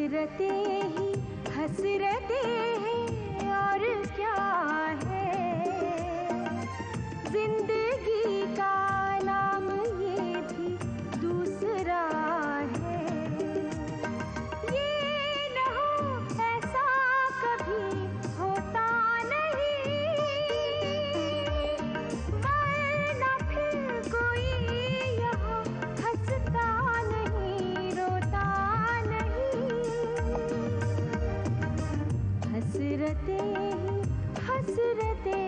हसरतें ही हसरतें हैं और क्या है, जिंदगी का नाम ये भी दूसरा है। ये न हो ऐसा कभी होता नहीं, वरना फिर कोई यहाँ हंसता नहीं, रोता नहीं। हसरतें ही हसरतें।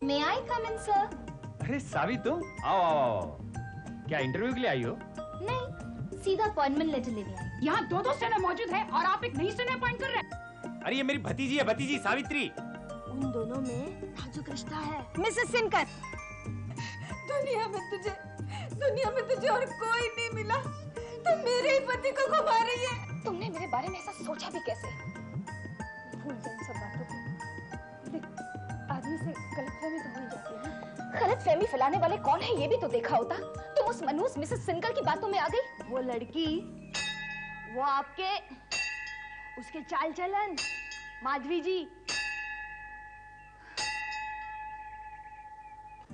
May I come in, sir? अरे सावी तुम आओ आओ आओ। क्या इंटरव्यू के लिए आई हो? नहीं, सीधा अपॉइंटमेंट लेटर लेने आई। यहाँ दो स्टेनर मौजूद है और आप एक नई स्टेनर अपॉइंट कर रहे हैं। अरे ये मेरी भतीजी है, भतीजी सावित्री। उन दोनों में नाजुक रिश्ता है। मिसेस सिनकर, दुनिया में तुझे और कोई नहीं मिला, तुम मेरे ही पति को घुमा रही है। तुमने मेरे बारे में ऐसा सोचा भी कैसे? भूल जा इन सब बातों को। देख, आदमी से गलतफहमी तो हो ही जाती है ना। गलतफहमी फैलाने वाले कौन है ये भी तो देखा होता। तुम उस मनहूस मिसेस सिनकर की बातों में आ गई। वो लड़की, वो आपके, उसके चाल चलन, माधवी जी।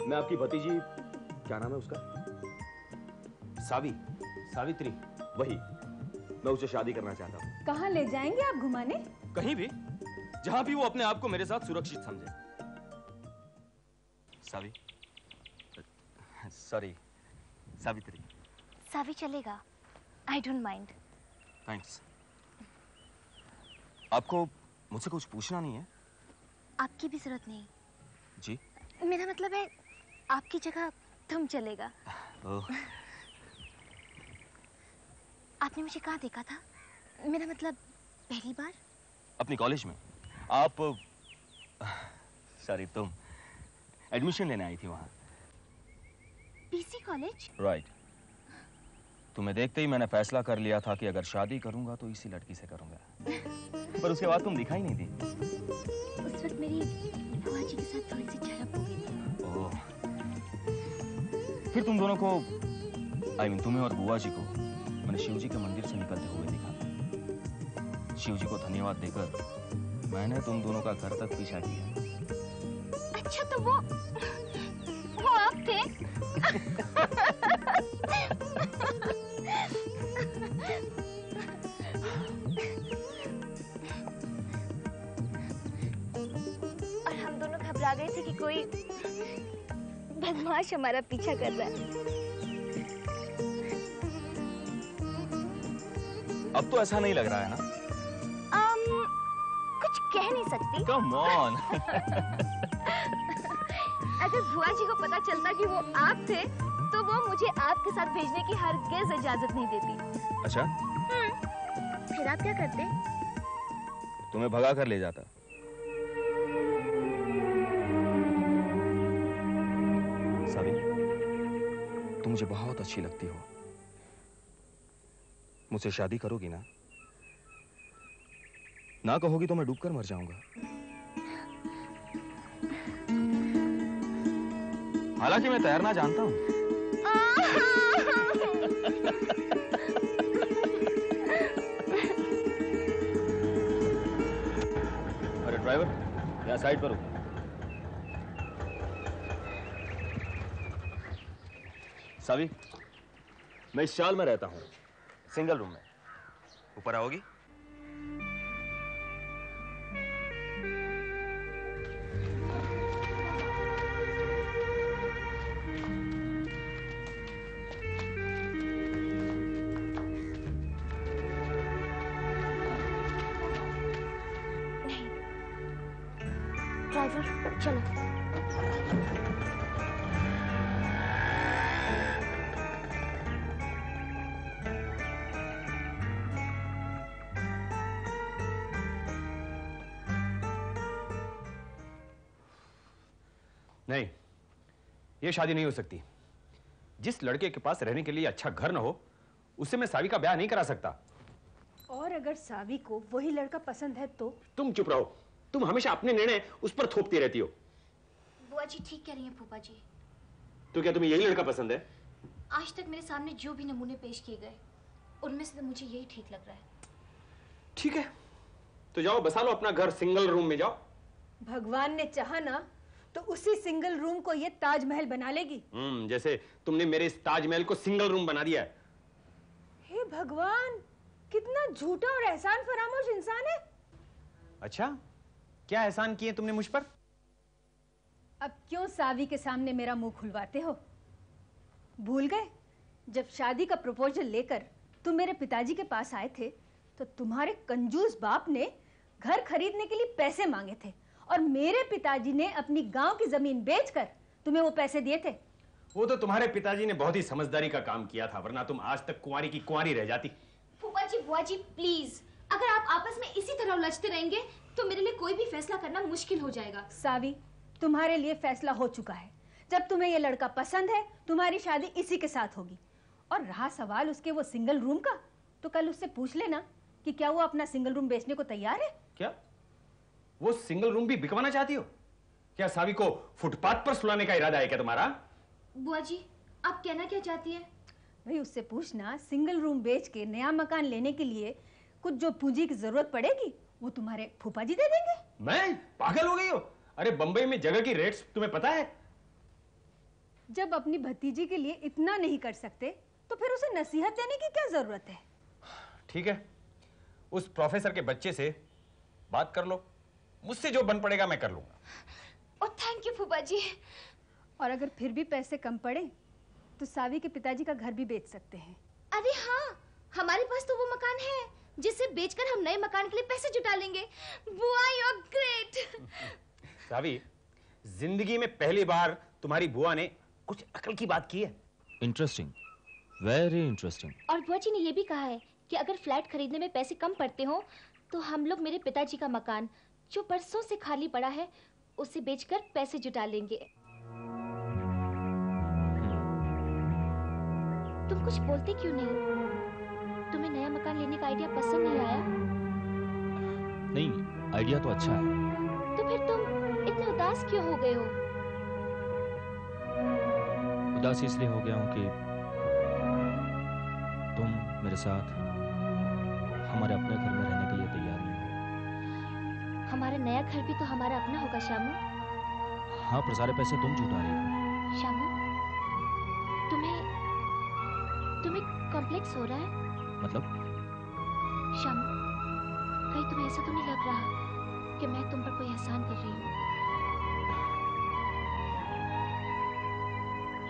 मैं आपकी भतीजी, क्या नाम है उसका? सावित्री। वही, मैं उससे शादी करना चाहता हूँ। कहाँ ले जाएंगे आप घुमाने? कहीं भी, जहां भी वो अपने आप को मेरे साथ सुरक्षित समझे। सावित्री। सावी चलेगा। I don't mind. थैंक्स। आपको मुझसे कुछ पूछना नहीं है? आपकी भी जरूरत नहीं। जी? मेरा मतलब है आपकी जगह तुम चलेगा। ओह। आपने मुझे कहाँ देखा था? मेरा मतलब पहली बार? अपनी कॉलेज में। आप तुम एडमिशन लेने आई थी वहां। PC college? राइट। तुम्हें देखते ही मैंने फैसला कर लिया था कि अगर शादी करूंगा तो इसी लड़की से करूंगा। पर उसके बाद तुम दिखाई नहीं दी। उस वक्त मेरी बुआ जी के साथ थोड़ी सी झड़प हो गई थी। ओह। फिर तुम दोनों को, तुम्हें और बुआ जी को मैंने शिव जी के मंदिर से निकलते हुए देखा। शिव जी को धन्यवाद देकर मैंने तुम दोनों का घर तक पीछा किया। अच्छा, तो वो आप थे? और हम दोनों घबरा गए थे कि कोई बदमाश हमारा पीछा कर रहा है। अब तो ऐसा नहीं लग रहा है ना? कुछ कह नहीं सकती। Come on। अगर बुआ जी को पता चलता कि वो आप थे, तो वो मुझे आपके साथ भेजने की हरगिज़ इजाजत नहीं देती। अच्छा? फिर आप क्या करते? तुम्हें भगा कर ले जाता। सावी, तुम मुझे बहुत अच्छी लगती हो। मुझसे शादी करोगी ना? ना कहोगी तो मैं डूबकर मर जाऊंगा। हालांकि मैं तैरना जानता हूं। अरे ड्राइवर, यहाँ साइड पर रुक। सावी, मैं इस शाल में रहता हूं, सिंगल रूम में। ऊपर आओगी? ड्राइवर, चलो। नहीं, ये शादी नहीं हो सकती। जिस लड़के के पास रहने के लिए अच्छा घर न हो, उससे मैं सावी का ब्याह नहीं करा सकता। और अगर सावी को वही लड़का पसंद है तो? तुम चुप रहो। तुम हमेशा अपने निर्णय उस पर थोपती रहती हो। बुआ जी ठीक कह रही हैं फूफा जी। तो क्या तुम्हें यही लड़का पसंद है? आज तक मेरे सामने जो भी नमूने पेश किए गए उनमें से तो मुझे यही ठीक लग रहा है। ठीक है, तो जाओ बसा लो अपना घर, सिंगल रूम में जाओ। भगवान ने चाहा ना तो उसी सिंगल रूम को ये ताजमहल बना लेगी। जैसे तुमने मेरे इस ताजमहल को सिंगल रूम बना दिया है। हे भगवान, कितना झूठा और एहसान फरामोश इंसान है। अच्छा, क्या एहसान किए तुमने मुझ पर? अब क्यों सावी के सामने मेरा मुंह खुलवाते हो? भूल गए जब शादी का प्रपोजल लेकर तुम मेरे पिताजी के पास आए थे तो तुम्हारे कंजूस बाप ने घर खरीदने के लिए पैसे मांगे थे और मेरे पिताजी ने अपनी गांव की जमीन बेचकर तुम्हें वो पैसे दिए थे। वो तो तुम्हारे पिताजी ने बहुत ही समझदारी का काम किया था, वरना तुम आज तक कुंवारी की कुंवारी रह जाती। फूफा जी, बुआ जी, प्लीज, अगर आप आपस में इसी तरह उलझते रहेंगे तो मेरे लिए कोई भी फैसला करना मुश्किल हो जाएगा। सावी, तुम्हारे लिए फैसला हो चुका है। जब तुम्हें ये लड़का पसंद है तुम्हारी शादी इसी के साथ होगी। और रहा सवाल उसके वो सिंगल रूम का, तो कल उससे पूछ लेना कि क्या वो अपना सिंगल रूम बेचने को तैयार है। क्या वो सिंगल रूम भी बिकवाना चाहती हो? क्या सावी को फुटपाथ पर सुलाने का इरादा है क्या तुम्हारा? बुआ जी, आप कहना क्या चाहती है? भाई उससे पूछना, सिंगल रूम बेच के नया मकान लेने के लिए कुछ जो पूंजी की जरूरत पड़ेगी वो तुम्हारे फूफा जी दे देंगे। मैं पागल हो गई हो? अरे बंबई में जगह की रेट्स तुम्हें पता है? जब अपनी भतीजी के लिए इतना नहीं कर सकते तो फिर उसे नसीहत देने की क्या जरूरत है? ठीक है, उस प्रोफेसर के बच्चे से बात कर लो, मुझसे जो बन पड़ेगा मैं कर लूंगा। ओह थैंक यू फूफा जी। और अगर फिर भी पैसे कम पड़े तो सावी के पिताजी का घर भी बेच सकते हैं। अरे हाँ, हमारे पास तो वो मकान है जिसे बेचकर हम नए मकान के लिए पैसे जुटा लेंगे। बुआ यू आर ग्रेट। सावी, जिंदगी में पहली बार तुम्हारी बुआ ने कुछ अकल की बात की है। Interesting, very interesting. और बुआ जी ने ये भी कहा है कि अगर फ्लैट खरीदने में पैसे कम पड़ते हो तो हम लोग मेरे पिताजी का मकान जो बरसों से खाली पड़ा है उसे बेचकर पैसे जुटा लेंगे। तुम कुछ बोलते क्यों नहीं? तुम्हें नया मकान लेने का आइडिया पसंद नहीं आया? नहीं, आइडिया तो अच्छा है। तो फिर तुम इतने उदास क्यों हो गए हो? उदास इसलिए हो गया हूं कि तुम मेरे साथ हमारे अपने घर में रहने के लिए तैयार नहीं हो। हमारा नया घर भी तो हमारा अपना होगा शामू। हाँ, पर सारे पैसे तुम जुटा रही हो। शामू, तुम्हें कॉम्प्लेक्स हो रहा है? मतलब? शामू, कहीं तुम्हें ऐसा तो नहीं लग रहा कि मैं तुम पर कोई एहसान कर रही हूँ?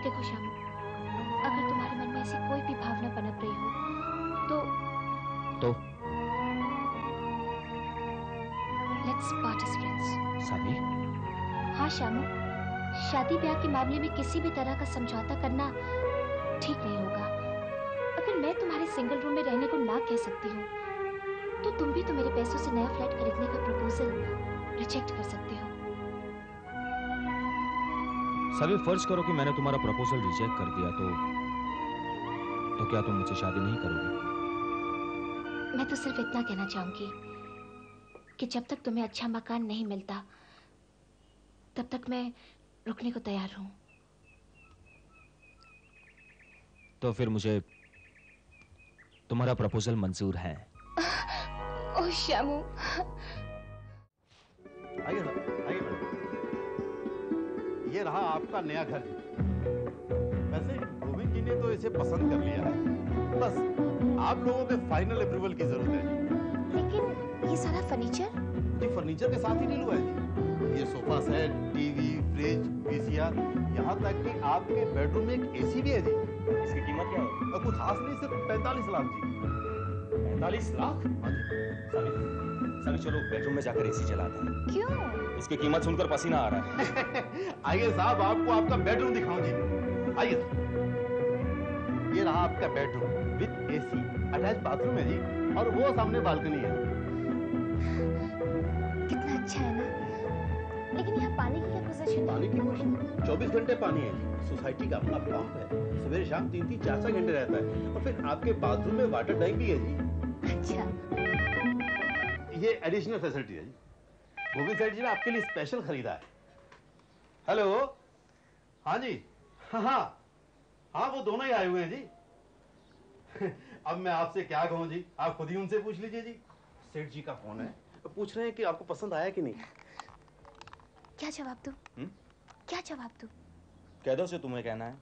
देखो शामू, अगर तुम्हारे मन में ऐसी कोई भी भावना पनप रही हो तो लेट्स पार्ट एज फ्रेंड्स। सावी? हाँ शामू, शादी ब्याह के मामले में किसी भी तरह का समझौता करना ठीक नहीं होगा। अगर मैं तुम्हारे सिंगल रूम में रहने को ना कह सकती हूँ तो तुम भी तो मेरे पैसों से नया फ्लैट खरीदने का प्रपोजल रिजेक्ट कर सकते हो। सावी, फर्ज करो कि मैंने तुम्हारा प्रपोजल रिजेक्ट कर दिया तो क्या तुम मुझसे शादी नहीं करोगी? मैं तो सिर्फ इतना कहना चाहूंगी कि जब तक तुम्हें अच्छा मकान नहीं मिलता तब तक मैं रुकने को तैयार हूँ। तो फिर मुझे तुम्हारा प्रपोजल मंजूर है। ओह श्यामू। आइए मैडम, ये रहा आपका नया घर। वैसे गोविंद जी ने तो इसे पसंद कर लिया है, बस आप लोगों के फाइनल अप्रूवल की जरूरत है। लेकिन ये सारा फर्नीचर? ये फर्नीचर के साथ ही डील हुआ है जी। ये sofa set, TV, fridge, VCR, यहाँ तक कि आपके बेडरूम में एक एसी भी है जी। इसकी कीमत क्या है? और कुछ खास नहीं, सिर्फ 45 लाख जी। 45 लाख? हाँ जी। सावी चलो बेडरूम में जाकर एसी चलाते हैं। क्यों? इसकी कीमत सुनकर पसीना आ रहा है। आइए साहब, आपको आपका बेडरूम दिखाऊं जी। आइए, ये रहा आपका bedroom with AC, attach bathroom है जी, और वो सामने बालकनी है। कितना अच्छा है ना। लेकिन यहाँ पानी की क्या पोजीशन है? पानी की पोजीशन 24 घंटे पानी है जी। सोसाइटी का अपना पंप है, सवेरे शाम 3-3, 4-4 घंटे रहता है। और फिर आपके बाथरूम में वाटर टैंक भी है जी। अच्छा, ये एडिशनल फैसिलिटी है जी। गोविंद सेठ जी ने आपके लिए स्पेशल खरीदा है। हेलो, हाँ जी, हाँ हाँ हाँ वो दोनों ही आए हुए हैं जी। अब मैं आपसे क्या कहूँ जी, आप खुद ही उनसे पूछ लीजिए जी। सेठ जी का फोन है, तो पूछ रहे हैं कि आपको पसंद आया कि नहीं। क्या जवाब दूं? क्या जवाब दूं? कह दो से तुम्हें कहना है।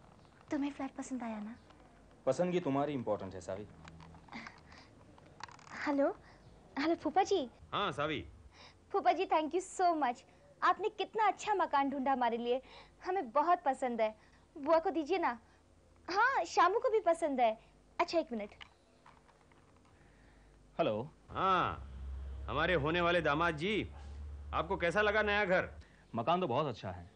तुम्हें फ्लैट पसंद आया ना? पसंदगी तुम्हारी इंपॉर्टेंट है सावी। हेलो हेलो फूफा जी। हाँ सावी। फूफा जी थैंक यू सो मच। आपने कितना अच्छा मकान ढूंढा हमारे लिए, हमें बहुत पसंद है। बुआ को दीजिए ना। हाँ शामू को भी पसंद है। अच्छा एक मिनट। हेलो। हाँ हमारे होने वाले दामाद जी, आपको कैसा लगा नया घर? मकान तो बहुत अच्छा है,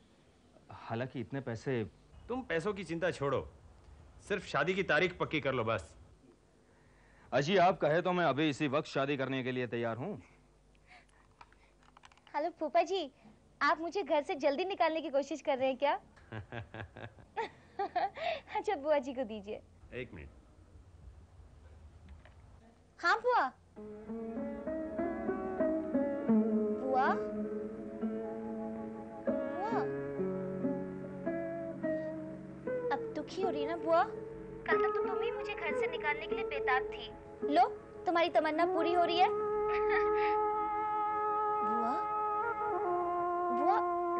हालांकि इतने पैसे। तुम पैसों की चिंता छोड़ो, सिर्फ शादी की तारीख पक्की कर लो बस। अजी आप कहे तो मैं अभी इसी वक्त शादी करने के लिए तैयार हूँ। हेलो फूफा जी, आप मुझे घर से जल्दी निकालने की कोशिश कर रहे हैं क्या? अच्छा बुआ जी को दीजिए। एक मिनट। हाँ बुआ। बुआ बुआ अब दुखी हो रही है ना बुआ? कल तक तो तुम ही मुझे घर से निकालने के लिए बेताब थी। लो तुम्हारी तमन्ना पूरी हो रही है। बुआ बुआ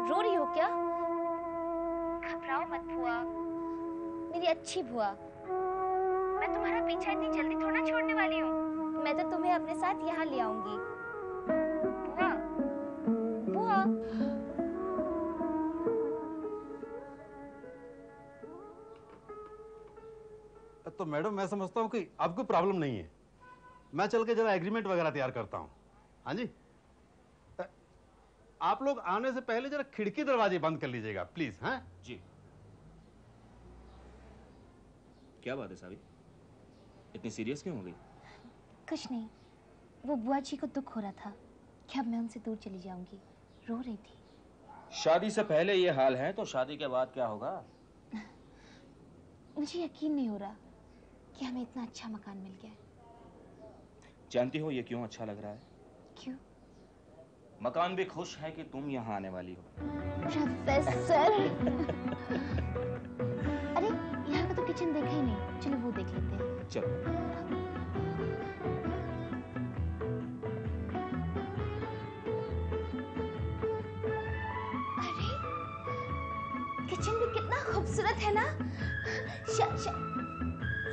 रो रही हो क्या? घबराओ मत बुआ, मेरी अच्छी बुआ। मैं तुम्हारा पीछा इतनी जल्दी थोड़ा छोड़ने वाली हूँ। मैं तो तुम्हें अपने साथ यहाँ ले आऊंगी। बुआ बुआ। तो मैडम मैं समझता हूँ कि आपको प्रॉब्लम नहीं है। मैं चल के जरा एग्रीमेंट वगैरह तैयार करता हूँ। हाँ जी, आप लोग आने से पहले जरा खिड़की दरवाजे बंद कर लीजिएगा प्लीज। हाँ जी। क्या बात है सावी, इतनी सीरियस क्यों हो गई? कुछ नहीं, वो बुआ जी को दुख हो रहा था कि अब मैं उनसे दूर चली जाऊंगी। रो रही थी। शादी से पहले ये हाल है तो शादी के बाद क्या होगा? मुझे यकीन नहीं हो रहा कि हमें इतना अच्छा मकान मिल गया है। जानती हो ये क्यों अच्छा लग रहा है? क्यों? मकान भी खुश है कि तुम यहाँ आने वाली हो। प्रोफेसर। अरे यहाँ का तो किचन देखा ही नहीं, चलो वो देख लेते हैं। चलो। अरे किचन भी कितना खूबसूरत है ना।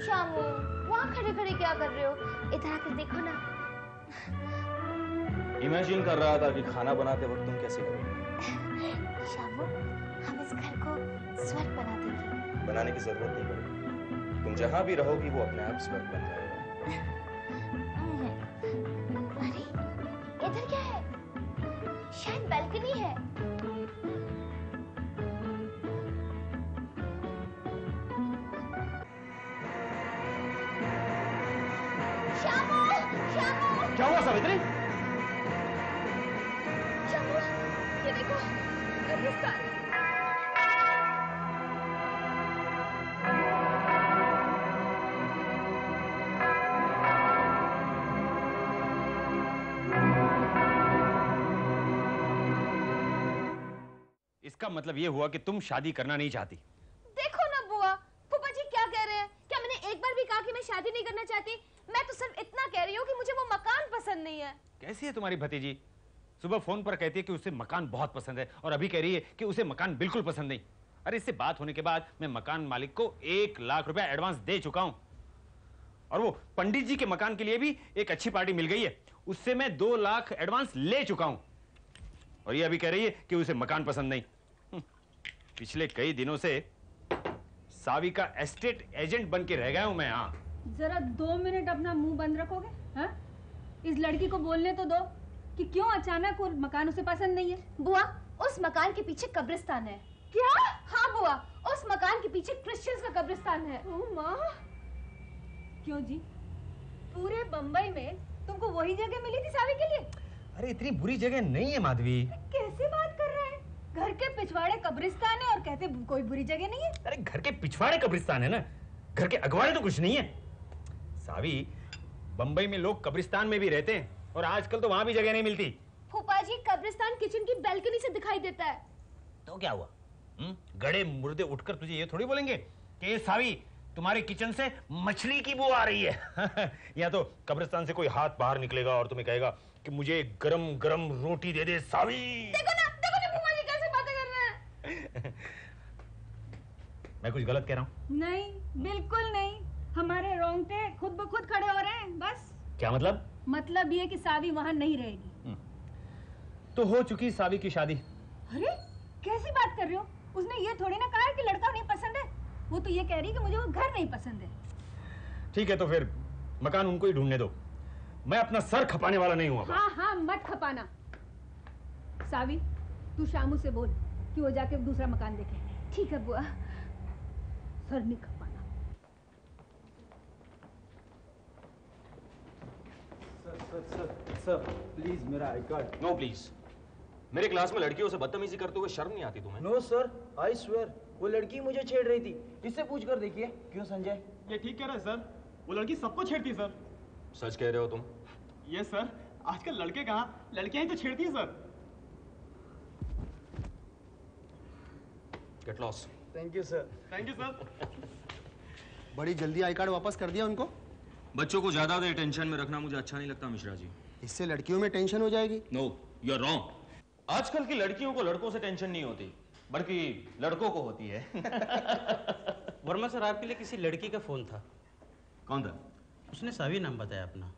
शामू वहाँ खड़े खड़े क्या कर रहे हो? इधर आकर देखो ना। इमेजिन कर रहा था कि खाना बनाते वक्त तुम कैसे करोगे। शामू हम इस घर को स्वर्ग बना देंगे। बनाने की जरूरत नहीं पड़ेगी, तुम जहाँ भी रहोगी वो अपने आप स्वर्ग बन जाएगा। अरे इधर क्या है? शायद बालकनी है। शामू शामू क्या हुआ सावित्री? शामू ये देखो कब्रिस्तान। इसका मतलब ये हुआ कि तुम शादी करना नहीं चाहती। देखो ना बुआ, फूफा जी क्या कह रहे हैं? क्या मैंने एक बार भी कहा कि मैं शादी नहीं करना चाहती? मैं तो सिर्फ इतना कह रही हूँ कि मुझे वो मकान पसंद नहीं है। कैसी है तुम्हारी भतीजी? सुबह फोन पर कहती है कि उसे मकान बहुत पसंद है और अभी कह रही है कि उसे मकान बिल्कुल पसंद नहीं। अरे इससे बात होने के बाद मैं मकान मालिक को 1 लाख रुपया एडवांस दे चुका हूं और वो पंडित जी के मकान के लिए भी एक अच्छी पार्टी मिल गई है, उससे मैं 2 लाख एडवांस ले चुका हूं और ये अभी कह रही है कि उसे मकान पसंद नहीं। पिछले कई दिनों से सावी का एस्टेट एजेंट बन के रह गया हूं मैं। हाँ जरा 2 मिनट अपना मुंह बंद रखोगे? हाँ इस लड़की को बोलने तो दो कि क्यों अचानक वो मकान उसे पसंद नहीं है। बुआ उस मकान के पीछे कब्रिस्तान है। क्या? हाँ बुआ, उस मकान के पीछे क्रिश्चियंस का कब्रिस्तान है। ओ माँ, क्यों जी? पूरे बंबई में तुमको वही जगह मिली थी सावी के लिए? अरे इतनी बुरी जगह नहीं है माधवी। कैसे बात कर रहे हैं? घर के पिछवाड़े कब्रिस्तान है और कहते कोई बुरी जगह नहीं है। अरे घर के पिछवाड़े कब्रिस्तान है ना, घर के अगवाड़े तो कुछ नहीं है। सावी, बंबई में लोग कब्रिस्तान में भी रहते हैं और आजकल तो वहां भी जगह नहीं मिलती। फूफा जी कब्रिस्तान किचन की बालकनी से दिखाई देता है। तो क्या हुआ? गड़े मुर्दे उठकर तुझे ये थोड़ी बोलेंगे कि सावी तुम्हारे किचन से मछली की बू आ रही है। या तो कब्रिस्तान से कोई हाथ बाहर निकलेगा और तुम्हें कहेगा कि मुझे गरम गरम रोटी दे दे सावी। देखो ना फूफा जी कैसे बातें कर रहे हैं। मैं कुछ गलत कह रहा हूँ? नहीं, बिल्कुल नहीं। हमारे रोंगटे खुद ब खुद खड़े हो रहे हैं। बस क्या मतलब? मतलब ये कि सावी वहां नहीं रहेगी। तो हो चुकी सावी की शादी। अरे कैसी बात कर रहे हो? उसने ये थोड़ी ना कहा है कि लड़का नहीं पसंद है। वो तो ये कह रही है कि मुझे वो घर नहीं पसंद है। ठीक है, तो फिर मकान उनको ही ढूंढने दो। मैं अपना सर खपाने वाला नहीं हूँ। हाँ हाँ, मत खपाना। सावी, तू शामू से बोल कि वो जाके दूसरा मकान देखे। ठीक है बुआ, सर नहीं खपाना। सर प्लीज मेरा आई कार्ड। No please. मेरे क्लास में लड़कियों से बदतमीजी करते हुए शर्म नहीं आती तुम्हें? नो सर, आई स्वेयर वो लड़की मुझे छेड़ रही थी। इससे पूछ कर देखिए। क्यों संजय? ये ठीक कह रहे हैं सर, वो लड़की सबको छेड़ती है सर। सच कह रहे हो तुम? ये सर, आजकल लड़के कहाँ, लड़कियां ही तो छेड़ती हैं sir. Get lost. Thank you sir. Thank you sir. बड़ी जल्दी आई कार्ड वापस कर दिया उनको। बच्चों को ज्यादा देर टेंशन में रखना मुझे अच्छा नहीं लगता मिश्रा जी। इससे लड़कियों में टेंशन हो जाएगी। No, you are wrong. आजकल की लड़कियों को लड़कों से टेंशन नहीं होती, बल्कि लड़कों को होती है। वर्मा सर, आपके लिए किसी लड़की का फोन था। कौन था? उसने सावी नाम बताया अपना।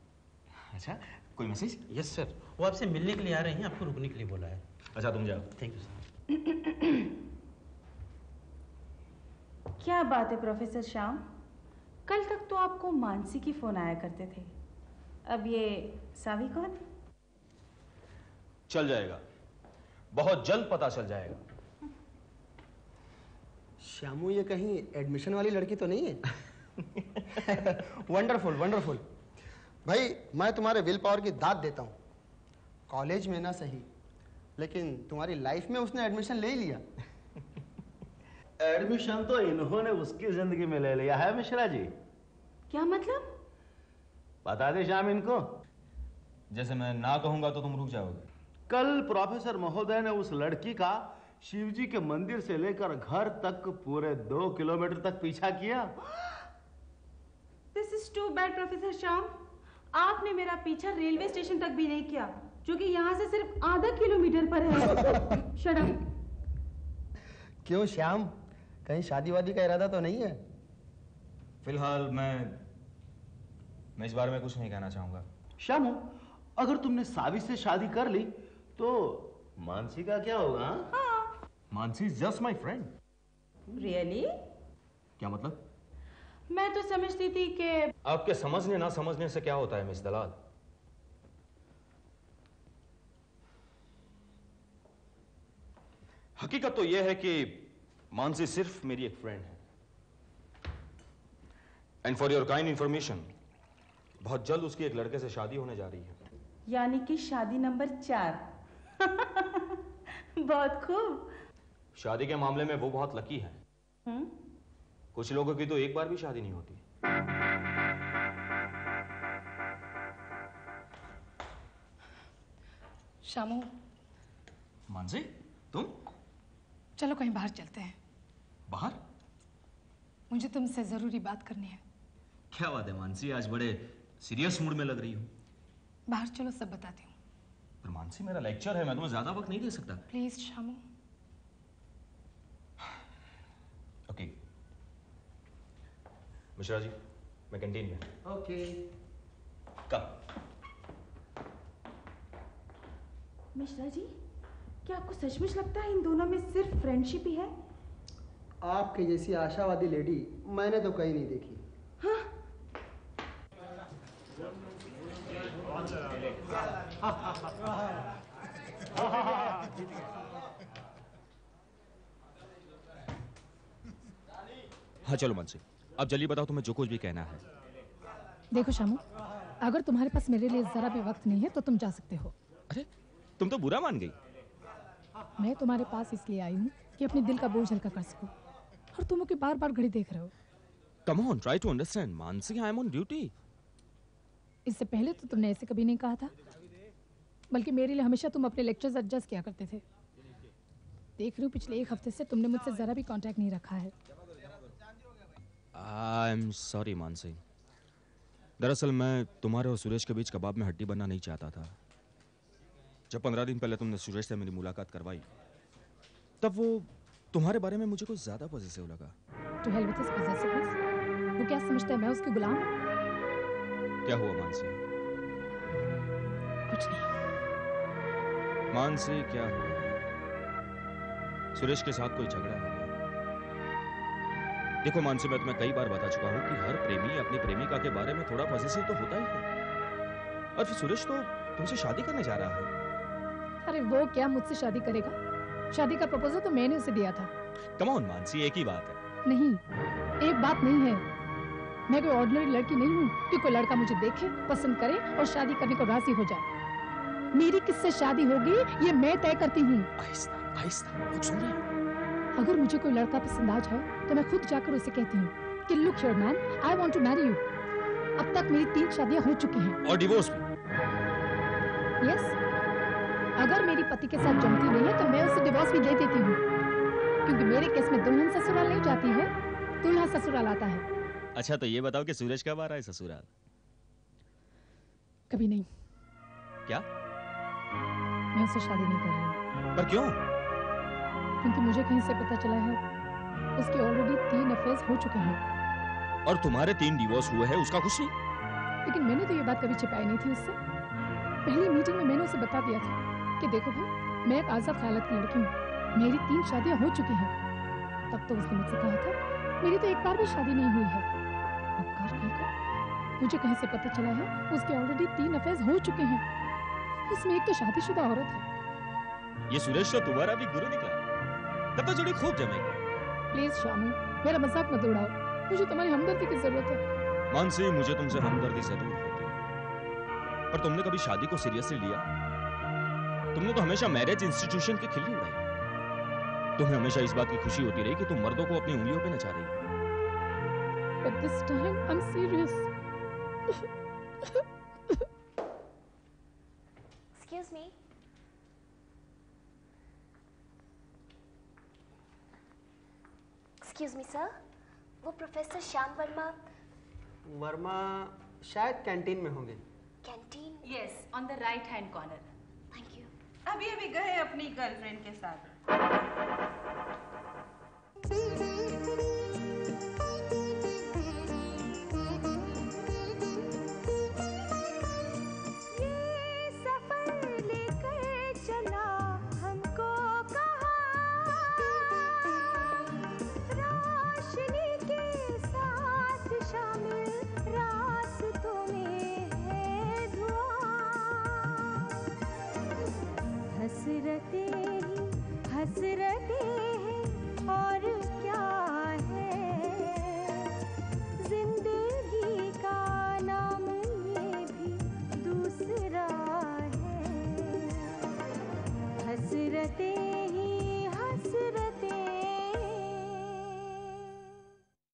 अच्छा, कोई मैसेज? यस सर, वो आपसे मिलने के लिए आ रहे हैं, आपको रुकने के लिए बोला है। अच्छा तुम जाओ। Thank you sir. क्या बात है प्रोफेसर श्याम, कल तक तो आपको मानसी की फोन आया करते थे, अब ये सावी कौन? चल जाएगा, बहुत जल्द पता चल जाएगा। श्यामू, ये कहीं एडमिशन वाली लड़की तो नहीं है? Wonderful wonderful. भाई, मैं तुम्हारे विल पावर की दाद देता हूँ। कॉलेज में ना सही, लेकिन तुम्हारी लाइफ में उसने एडमिशन ले ही लिया। एडमिशन तो इन्होंने उसकी जिंदगी में ले लिया है मिश्रा जी। क्या मतलब? बता दे श्याम इनको। जैसे मैं ना कहूंगा तो तुम रुक जाओगे। कल प्रोफेसर महोदय ने उस लड़की का शिवजी के मंदिर से लेकर घर तक पूरे 2 किलोमीटर तक पीछा किया। This is too bad professor Shyam, आपने मेरा पीछा रेलवे स्टेशन तक भी नहीं किया, जो कि यहाँ से सिर्फ आधा किलोमीटर पर है। Shut up. क्यों श्याम, कहीं शादी वादी का इरादा तो नहीं है? फिलहाल मैं इस बारे में कुछ नहीं कहना चाहूंगा। श्यामू, अगर तुमने सावी से शादी कर ली तो मानसी का क्या होगा? हाँ। Mansi is just my friend. Really? क्या मतलब? मैं तो समझती थी कि आपके समझने ना समझने से क्या होता है मिस दलाल। हकीकत तो यह है कि मानसी सिर्फ मेरी एक फ्रेंड है। And for your kind information, बहुत जल्द उसकी एक लड़के से शादी होने जा रही है। यानी कि शादी नंबर 4। बहुत खूब। शादी के मामले में वो बहुत लकी है। कुछ लोगों की तो एक बार भी शादी नहीं होती। शामू, मानसी, तुम? चलो कहीं बाहर चलते हैं। बाहर? मुझे तुमसे जरूरी बात करनी है। क्या बात है मानसी, आज बड़े सीरियस मूड में लग रही हो। बाहर चलो, सब बताती हूँ। पर मानसी, मेरा लेक्चर है, मैं तुम्हें ज्यादा वक्त नहीं दे सकता। प्लीज शामू। ओके मिश्रा जी, मैं कैंटीन में। ओके। कब? मिश्रा जी, क्या आपको सचमुच लगता है इन दोनों में सिर्फ फ्रेंडशिप ही है? आपके जैसी आशावादी लेडी मैंने तो कहीं नहीं देखी। हाँ? हाँ चलो मानसी, अब जल्दी बताओ तुम्हें जो कुछ भी कहना है। देखो शामू, अगर तुम्हारे पास मेरे लिए जरा भी वक्त नहीं है तो तुम जा सकते हो। अरे तुम तो बुरा मान गई। मैं तुम्हारे पास इसलिए आई हूँ कि अपने दिल का बोझ हल्का कर सकूं, और तुम मुझे बार बार घड़ी देख रहे हो। Come on, try to understand Mansi, I am on duty. इससे पहले तो तुमने ऐसे कभी नहीं कहा था, बल्कि मेरे लिए हमेशा तुम अपने लेक्चर्स एडजस्ट किया करते थे। देख रही हूँ पिछले 1 हफ्ते से तुमने मुझसे जरा भी कांटेक्ट नहीं रखा है। आई एम सॉरी मानसी, दरअसल मैं तुम्हारे और सुरेश के बीच कबाब में हड्डी बनना नहीं चाहता था। जब 15 दिन पहले तुमने सुरेश से मेरी मुलाकात करवाई, तब वो तुम्हारे बारे में मुझे कुछ ज्यादा पॉजिटिव लगा। To hell with his possessiveness। वो क्या समझता है मैं उसकी गुलाम? क्या हुआ मानसी? कुछ नहीं। मानसी क्या हुआ? सुरेश के साथ कोई झगड़ा हो गया? देखो मानसी, मैं तुम्हें कई बार बता चुका हूं कि हर प्रेमी अपनी प्रेमिका के बारे में थोड़ा पॉजिटिव तो होता ही है। और फिर सुरेश तो तुमसे शादी करने जा रहा है। अरे वो क्या मुझसे शादी करेगा? शादी का प्रपोजल तो मैंने उसे दिया था। कम ऑन मानसी, एक ही बात है। नहीं, एक बात नहीं है। मैं कोई ऑर्डिनरी लड़की नहीं हूँ कि कोई लड़का मुझे देखे, पसंद करे और शादी करने को राजी हो जाए। मेरी किससे शादी होगी ये मैं तय करती हूँ। आहिस्ता आहिस्ता, कुछ सुन रहे हो? अगर मुझे कोई लड़का पसंद आ जाए तो मैं खुद जाकर उसे कहती हूँ कि look here man, I want to marry you. अब तक मेरी 3 शादियां हो चुकी हैं। और डिवोर्स भी? यस। अगर मेरी पति के साथ जमती नहीं है तो मैं उसे डिवोर्स भी दे देती हूँ, क्योंकि मेरे केस में दुल्हन ससुराल नहीं जाती है, दूल्हा ससुराल आता है। अच्छा तो ये बताओ कि सूरज कब आ रहा है ससुराल? कभी नहीं। क्या? मैं उससे शादी नहीं कर रही। पर क्यों? क्योंकि मुझे कहीं से पता चला है उसके ऑलरेडी 3 अफेयर्स हो चुके हैं। और तुम्हारे 3 डिवोर्स हुए हैं, उसका कुछ नहीं? लेकिन मैंने तो ये बात कभी छिपाई नहीं थी उससे। पहली मीटिंग में मैंने उसे बता दिया था कि देखो भाई, मैं एक आजाद ख्यालत की लड़की हूँ, मेरी 3 शादियां हो चुकी हैं। तब तो उसने मुझसे कहा था मेरी तो एक बार भी शादी नहीं हुई है। मुझे कहीं से पता चला है उसके ऑलरेडी 3 अफेयर्स हो चुके हैं, उसमें एक तो शादीशुदा औरत है। ये सुरेश तो तुम्हारा भी गुरु निकला, तब तो जोड़ी खूब जमेगी। प्लीज शामू, मेरा मजाक मत उड़ाओ, मुझे तुम्हारी हमदर्दी की जरूरत है। मानसी, मुझे तुमसे हमदर्दी जरूर होती है, पर तुमने कभी शादी को सीरियसली लिया? तुमने तो हमेशा मैरिज इंस्टीट्यूशन की खिल्ली उड़ाई। तुम्हें हमेशा इस बात की खुशी होती रही कि तुम मर्दों को अपनी उंगलियों पे नचा रही हो। But this time I'm serious. Excuse me. Excuse me, sir. वो प्रोफेसर श्याम वर्मा शायद कैंटीन में होंगे। Canteen? Yes, on the right hand corner. Thank you. अभी अभी गए अपनी गर्लफ्रेंड के साथ।